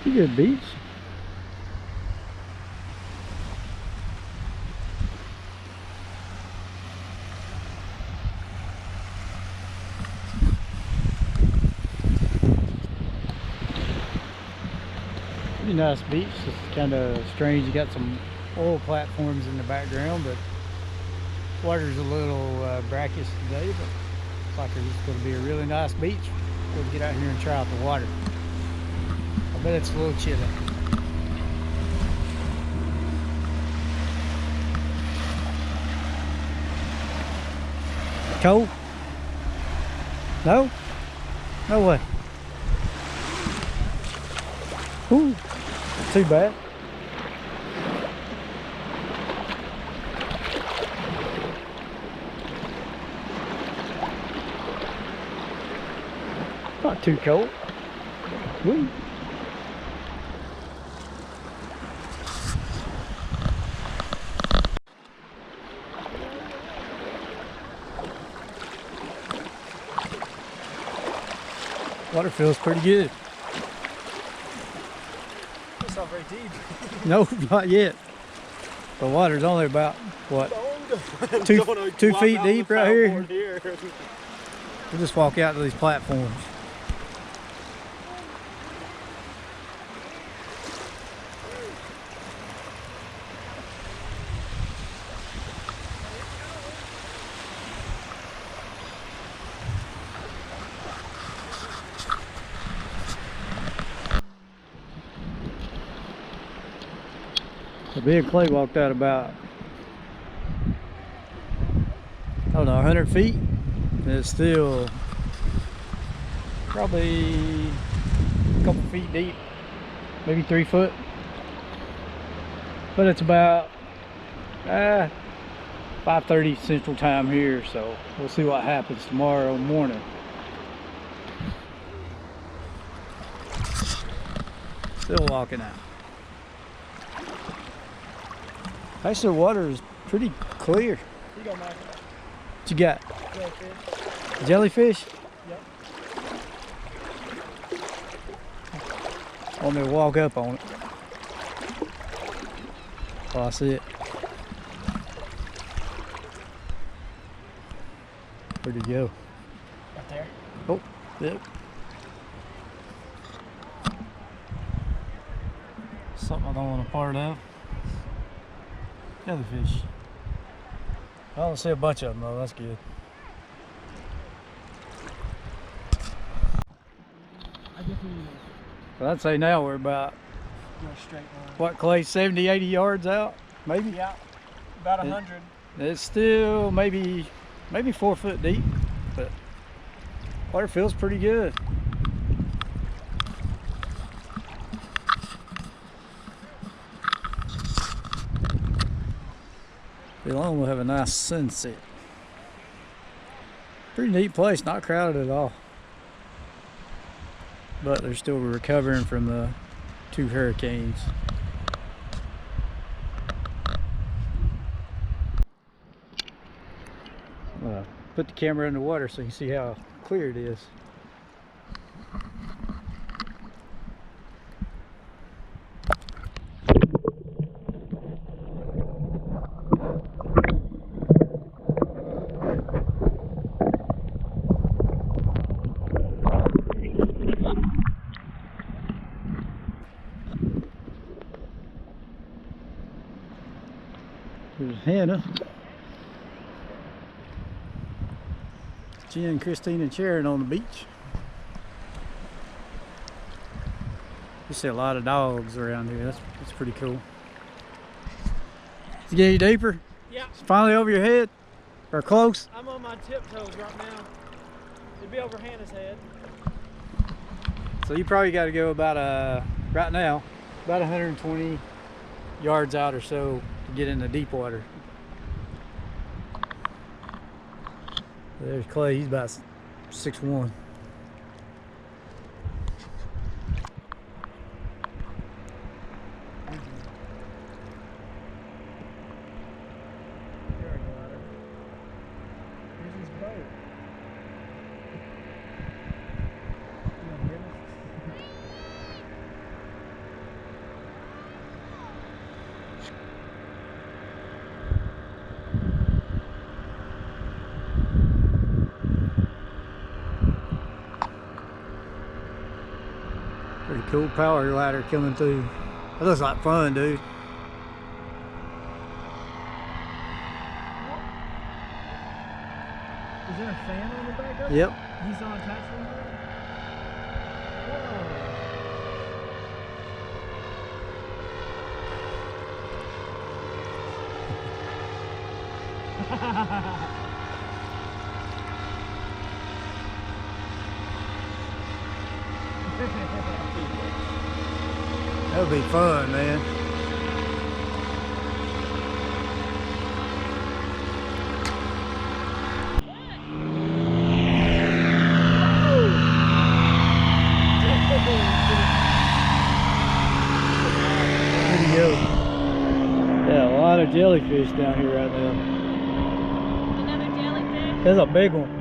Pretty good beach. Pretty nice beach. It's kind of strange. You got some oil platforms in the background, but water's a little brackish today, but looks like it's going to be a really nice beach. We'll get out here and try out the water. I bet it's a little chilly. Cold? No? No way. Ooh, too bad. Not too cold. Woo. Water feels pretty good. It's not very deep. No, not yet. The water's only about, what, 2 feet deep right here. We'll just walk out to these platforms. So me and Clay walked out about, I don't know, 100 feet. And it's still probably a couple feet deep, maybe 3 foot. But it's about 5:30 Central Time here, so we'll see what happens tomorrow morning. Still walking out. Actually, the water is pretty clear. You go, Mike. What you got? Jellyfish. Jellyfish? Yep. Want me to walk up on it? Oh, I see it. Where'd it go? Right there. Oh, yep. Something I don't want a part of. Jellyfish. I don't see a bunch of them though, that's good. Well, I'd say now we're about, Go straight line. what, Clay, 70, 80 yards out, maybe? Yeah, about 100. It's still maybe 4 foot deep, but water feels pretty good. Alone we'll have a nice sunset. Pretty neat place, not crowded at all. But they're still recovering from the 2 hurricanes. Put the camera in the water so you can see how clear it is. There's Hannah, Jen, Christine, and Sharon on the beach. You see a lot of dogs around here. That's pretty cool. Did you get any deeper? Yeah. It's finally over your head? Or close? I'm on my tiptoes right now. It'd be over Hannah's head. So you probably got to go about, right now, about 120 yards out or so to get into deep water. There's Clay, he's about 6'1". cool power ladder coming through. That looks like fun, dude. Is there a fan on the back of it? Yep. He's not attached to anything? That would be fun, man. There you go. Yeah, a lot of jellyfish down here right now. Another jellyfish? There's a big one.